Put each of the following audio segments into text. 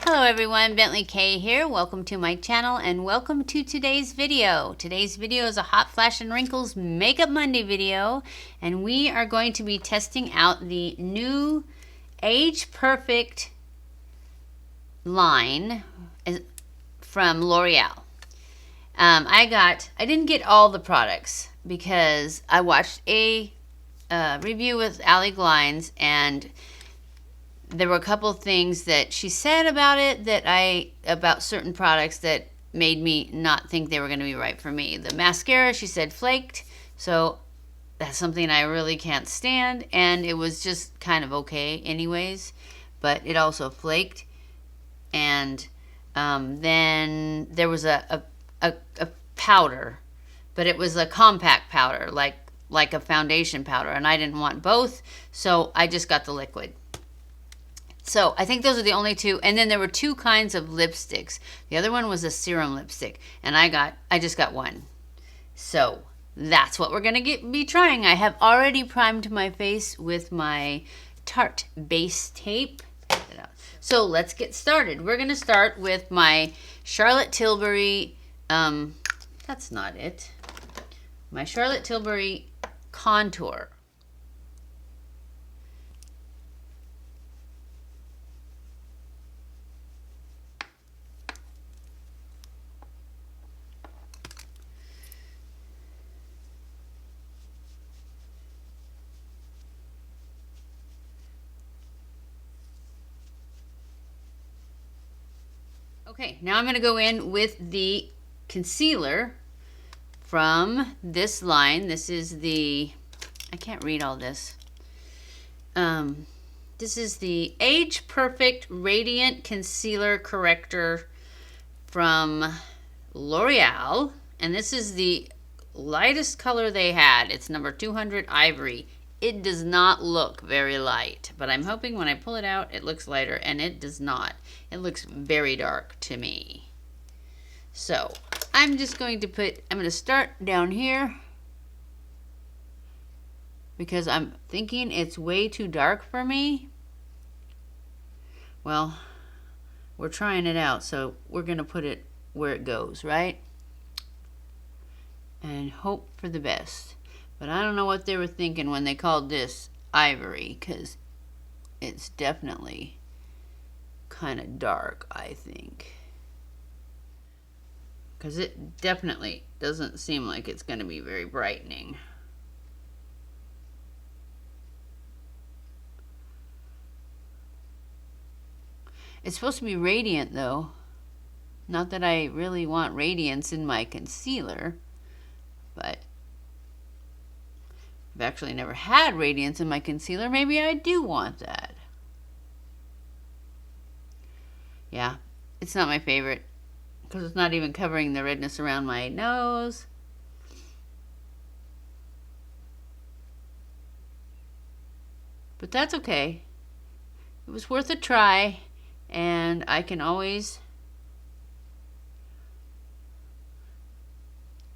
Hello everyone, BentlyK here. Welcome to my channel and welcome to today's video. Today's video is a Hot Flash and Wrinkles Makeup Monday video, and we are going to be testing out the new Age Perfect line from Loreal. I didn't get all the products because I watched a review with Ali Glines, and there were a couple of things that she said about it about certain products that made me not think they were going to be right for me. The mascara, she said, flaked, so that's something I really can't stand, and it was just kind of okay anyways, but it also flaked. And then there was a powder, but it was a compact powder, like a foundation powder, and I didn't want both, so I just got the liquid. So I think those are the only two. And then there were two kinds of lipsticks. The other one was a serum lipstick, and I just got one. So that's what we're gonna be trying. I have already primed my face with my Tarte base tape. So let's get started. We're gonna start with my Charlotte Tilbury, that's not it. My Charlotte Tilbury contour. Okay, now I'm going to go in with the concealer from this line. This is the, I can't read all this. This is the Age Perfect Radiant Concealer Corrector from L'Oreal. And this is the lightest color they had. It's number 200 Ivory. It does not look very light, but I'm hoping when I pull it out, it looks lighter, and it does not. It looks very dark to me. So I'm just going to I'm going to start down here because I'm thinking it's way too dark for me. Well, we're trying it out, so we're going to put it where it goes, right? And hope for the best. But I don't know what they were thinking when they called this Ivory, because it's definitely kind of dark, I think. Because it definitely doesn't seem like it's going to be very brightening. It's supposed to be radiant, though. Not that I really want radiance in my concealer, but I've actually never had radiance in my concealer. Maybe I do want that. Yeah, it's not my favorite because it's not even covering the redness around my nose. But that's okay. It was worth a try, and I can always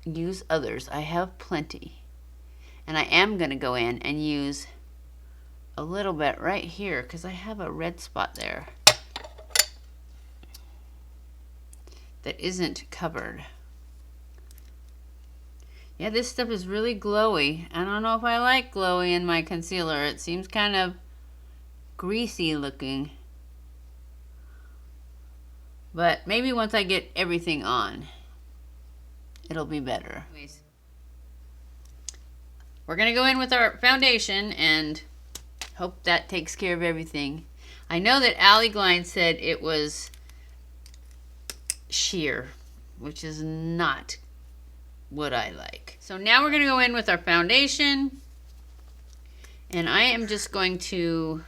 use others. I have plenty. And I am going to go in and use a little bit right here because I have a red spot there that isn't covered. Yeah, this stuff is really glowy. I don't know if I like glowy in my concealer. It seems kind of greasy looking. But maybe once I get everything on, it'll be better. Anyways, we're going to go in with our foundation and hope that takes care of everything. I know that Ali Glines said it was sheer, which is not what I like. So now we're going to go in with our foundation. And I am just going to,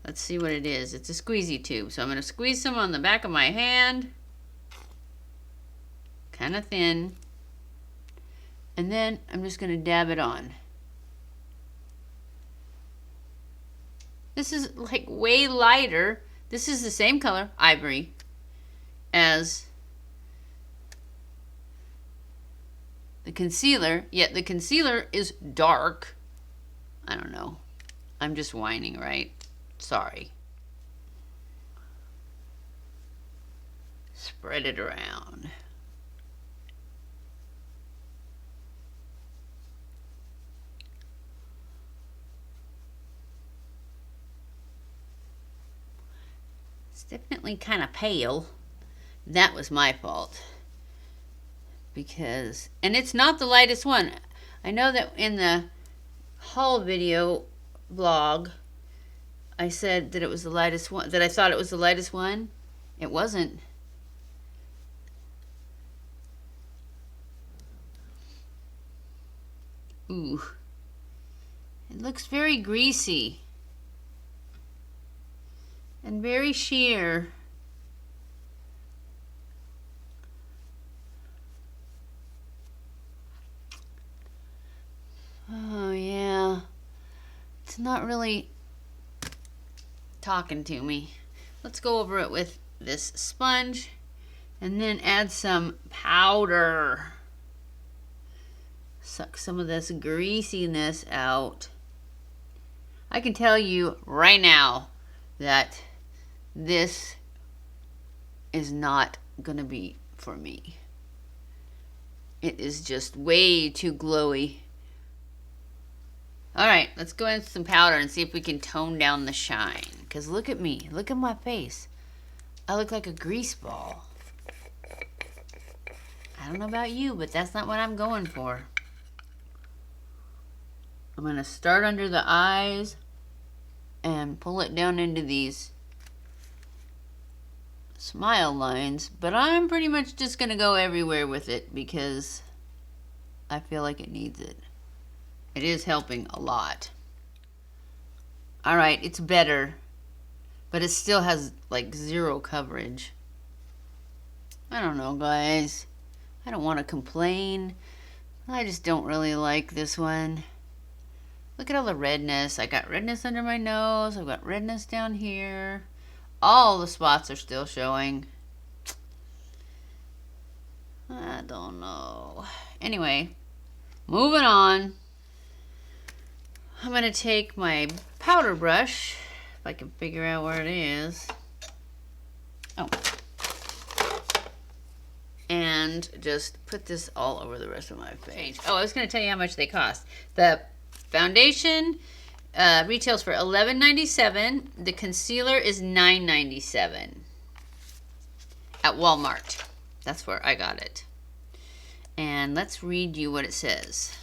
let's see what it is. It's a squeezy tube. So I'm going to squeeze some on the back of my hand. Kind of thin. And then I'm just going to dab it on. This is like way lighter. This is the same color, Ivory, as the concealer, yet the concealer is dark. I don't know. I'm just whining, right? Sorry. spread it around. It's definitely kind of pale. That was my fault. Because, and it's not the lightest one. I know that in the haul video vlog, I said that it was the lightest one, that I thought it was the lightest one. It wasn't. Ooh. It looks very greasy. And very sheer. Oh yeah. It's not really talking to me. Let's go over it with this sponge and then add some powder. Suck some of this greasiness out. I can tell you right now that this is not gonna be for me. It is just way too glowy. All right, let's go in with some powder and see if we can tone down the shine. Because look at me, look at my face. I look like a grease ball. I don't know about you, but that's not what I'm going for. I'm gonna start under the eyes and pull it down into these smile lines, but I'm pretty much just gonna go everywhere with it because I feel like it needs it. It is helping a lot. All right, it's better, but it still has like zero coverage. I don't know, guys. I don't want to complain. I just don't really like this one. Look at all the redness. I got redness under my nose. I've got redness down here. All the spots are still showing. I don't know. Anyway, moving on. I'm going to take my powder brush, if I can figure out where it is. Oh. And just put this all over the rest of my face. Oh, I was going to tell you how much they cost. The foundation retails for $11.97. The concealer is $9.97 at Walmart. That's where I got it. And let's read you what it says.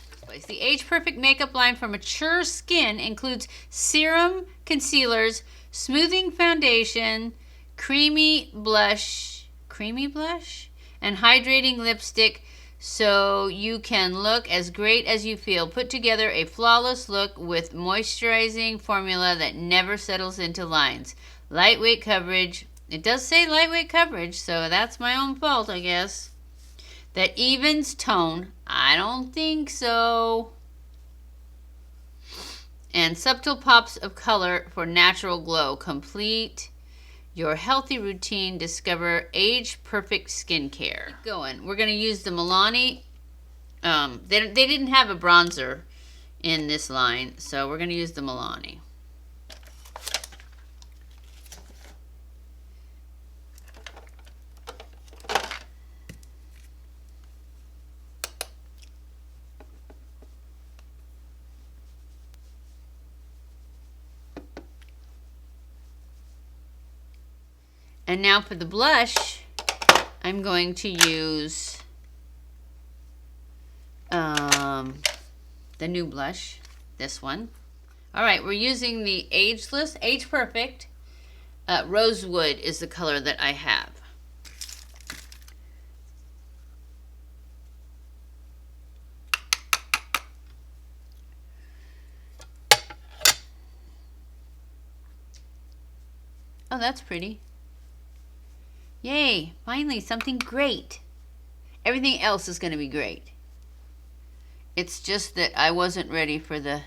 The Age Perfect makeup line for mature skin includes serum, concealers, smoothing foundation, creamy blush, and hydrating lipstick, so you can look as great as you feel. Put together a flawless look with moisturizing formula that never settles into lines. Lightweight coverage. It does say lightweight coverage, so that's my own fault, I guess. That evens tone. I don't think so. And subtle pops of color for natural glow. Complete your healthy routine. Discover age-perfect skincare. Keep going. We're going to use the Milani. They didn't have a bronzer in this line, so we're going to use the Milani. And now for the blush, I'm going to use the new blush, this one. All right, we're using the Age Perfect. Rosewood is the color that I have. Oh, that's pretty. Yay, finally something great. Everything else is going to be great. It's just that I wasn't ready for the...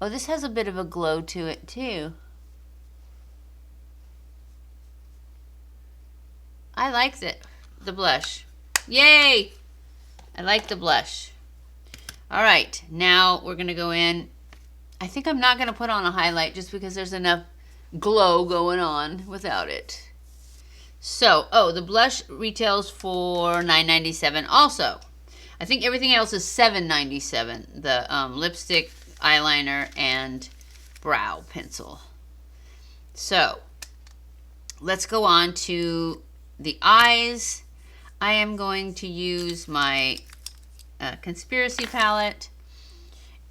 Oh, this has a bit of a glow to it too. I like the blush. Yay! I like the blush. All right, now we're going to go in. I think I'm not going to put on a highlight just because there's enough glow going on without it. So, oh, the blush retails for $9.97 also. I think everything else is $7.97. The lipstick, eyeliner, and brow pencil. So, let's go on to the eyes. I am going to use my Conspiracy palette.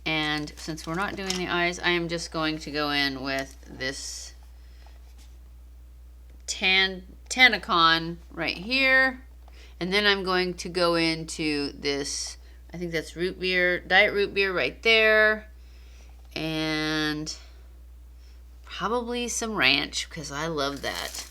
And since we're not doing the eyes, I am just going to go in with this Tanacon right here. And then I'm going to go into this, I think that's root beer, diet root beer right there. And probably some ranch because I love that.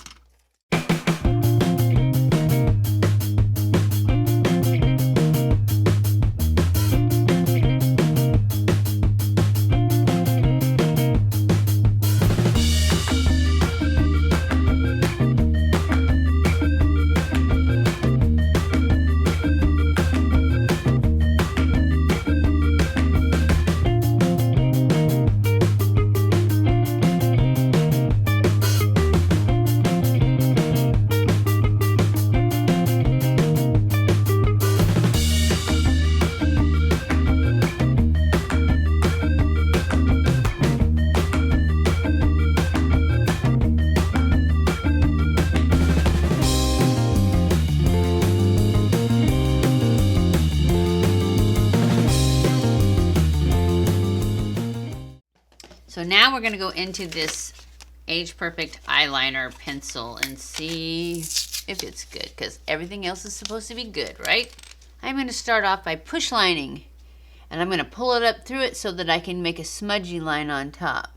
So now we're going to go into this Age Perfect eyeliner pencil and see if it's good, because everything else is supposed to be good, right? I'm going to start off by push lining, and I'm going to pull it up through it so that I can make a smudgy line on top.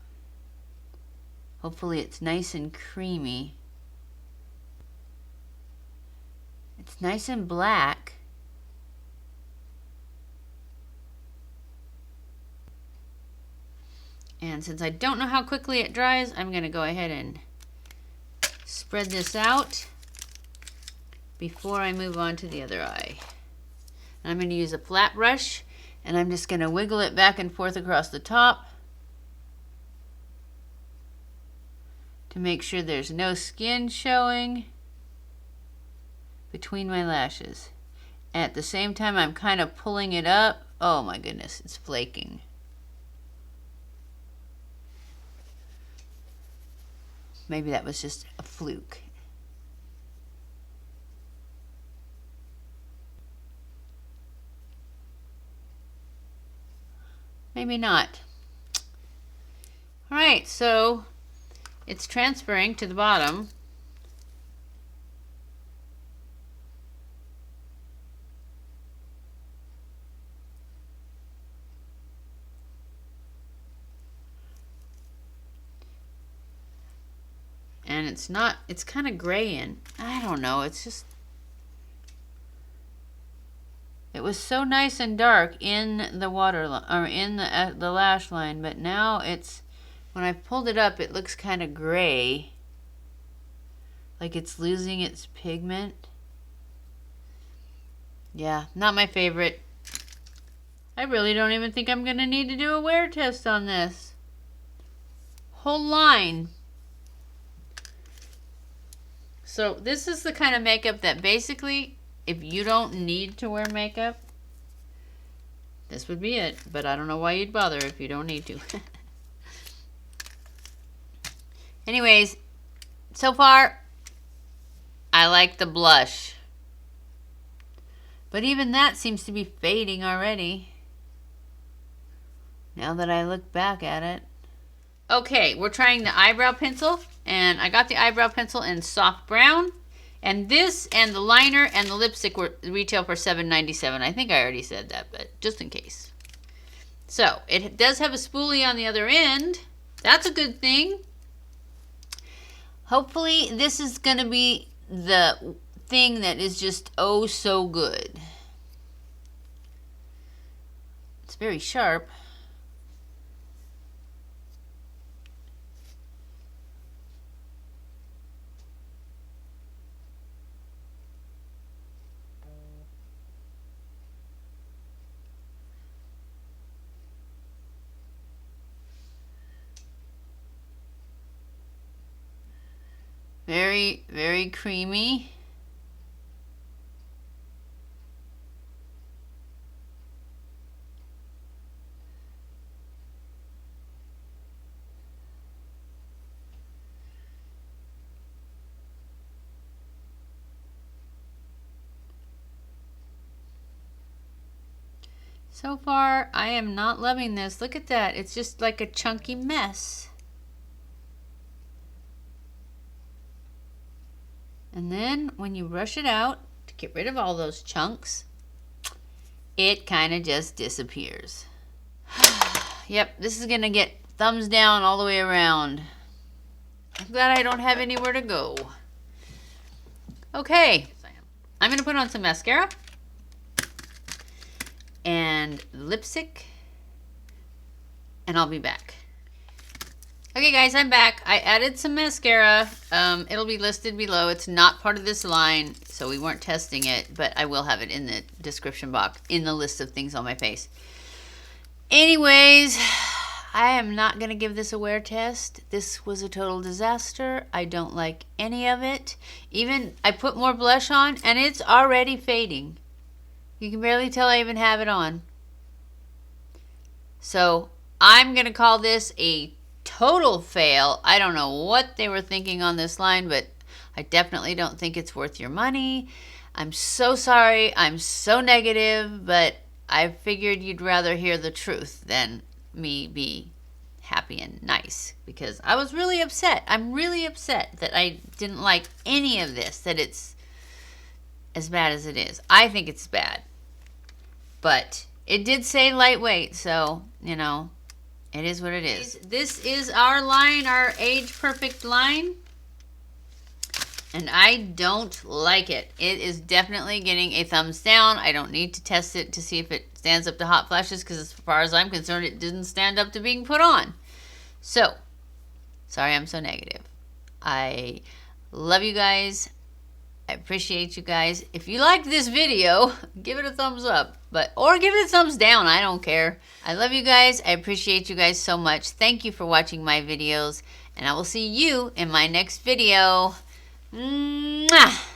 Hopefully it's nice and creamy. It's nice and black. And since I don't know how quickly it dries, I'm going to go ahead and spread this out before I move on to the other eye. And I'm going to use a flat brush, and I'm just going to wiggle it back and forth across the top to make sure there's no skin showing between my lashes. And at the same time, I'm kind of pulling it up. Oh my goodness, it's flaking. Maybe that was just a fluke. Maybe not. All right, so it's transferring to the bottom. And it's kind of gray in. I don't know, it's just, it was so nice and dark in the waterline, or in the lash line, but now it's, when I pulled it up, it looks kind of gray, like it's losing its pigment. Yeah, not my favorite. I really don't even think I'm gonna need to do a wear test on this whole line. So this is the kind of makeup that basically, if you don't need to wear makeup, this would be it. But I don't know why you'd bother if you don't need to. Anyways, so far, I like the blush. But even that seems to be fading already, now that I look back at it. Okay, we're trying the eyebrow pencil, and I got the eyebrow pencil in soft brown, and this and the liner and the lipstick were retail for $7.97. I think I already said that, but just in case. So it does have a spoolie on the other end. That's a good thing. Hopefully this is going to be the thing that is just oh so good. It's very sharp. Very, very creamy. So far, I am not loving this. Look at that. It's just like a chunky mess. And then when you brush it out to get rid of all those chunks, it kind of just disappears. Yep, this is gonna get thumbs down all the way around. I'm glad I don't have anywhere to go. Okay, I'm gonna put on some mascara and lipstick, and I'll be back. Okay guys, I'm back. I added some mascara. It'll be listed below. It's not part of this line, so we weren't testing it, but I will have it in the description box in the list of things on my face. Anyways, I am not gonna give this a wear test. This was a total disaster. I don't like any of it. Even I put more blush on and it's already fading. You can barely tell I even have it on. So I'm gonna call this a total fail. I don't know what they were thinking on this line, but I definitely don't think it's worth your money. I'm so sorry. I'm so negative, but I figured you'd rather hear the truth than me be happy and nice, because I was really upset. I'm really upset that I didn't like any of this, that it's as bad as it is. I think it's bad. But it did say lightweight, so, you know, it is what it is. This is our line, our age perfect line. And I don't like it. It is definitely getting a thumbs down. I don't need to test it to see if it stands up to hot flashes, because as far as I'm concerned, it didn't stand up to being put on. So, sorry I'm so negative. I love you guys. I appreciate you guys. If you liked this video, give it a thumbs up, or give it a thumbs down. I don't care. I love you guys. I appreciate you guys so much. Thank you for watching my videos, and I will see you in my next video. Mwah!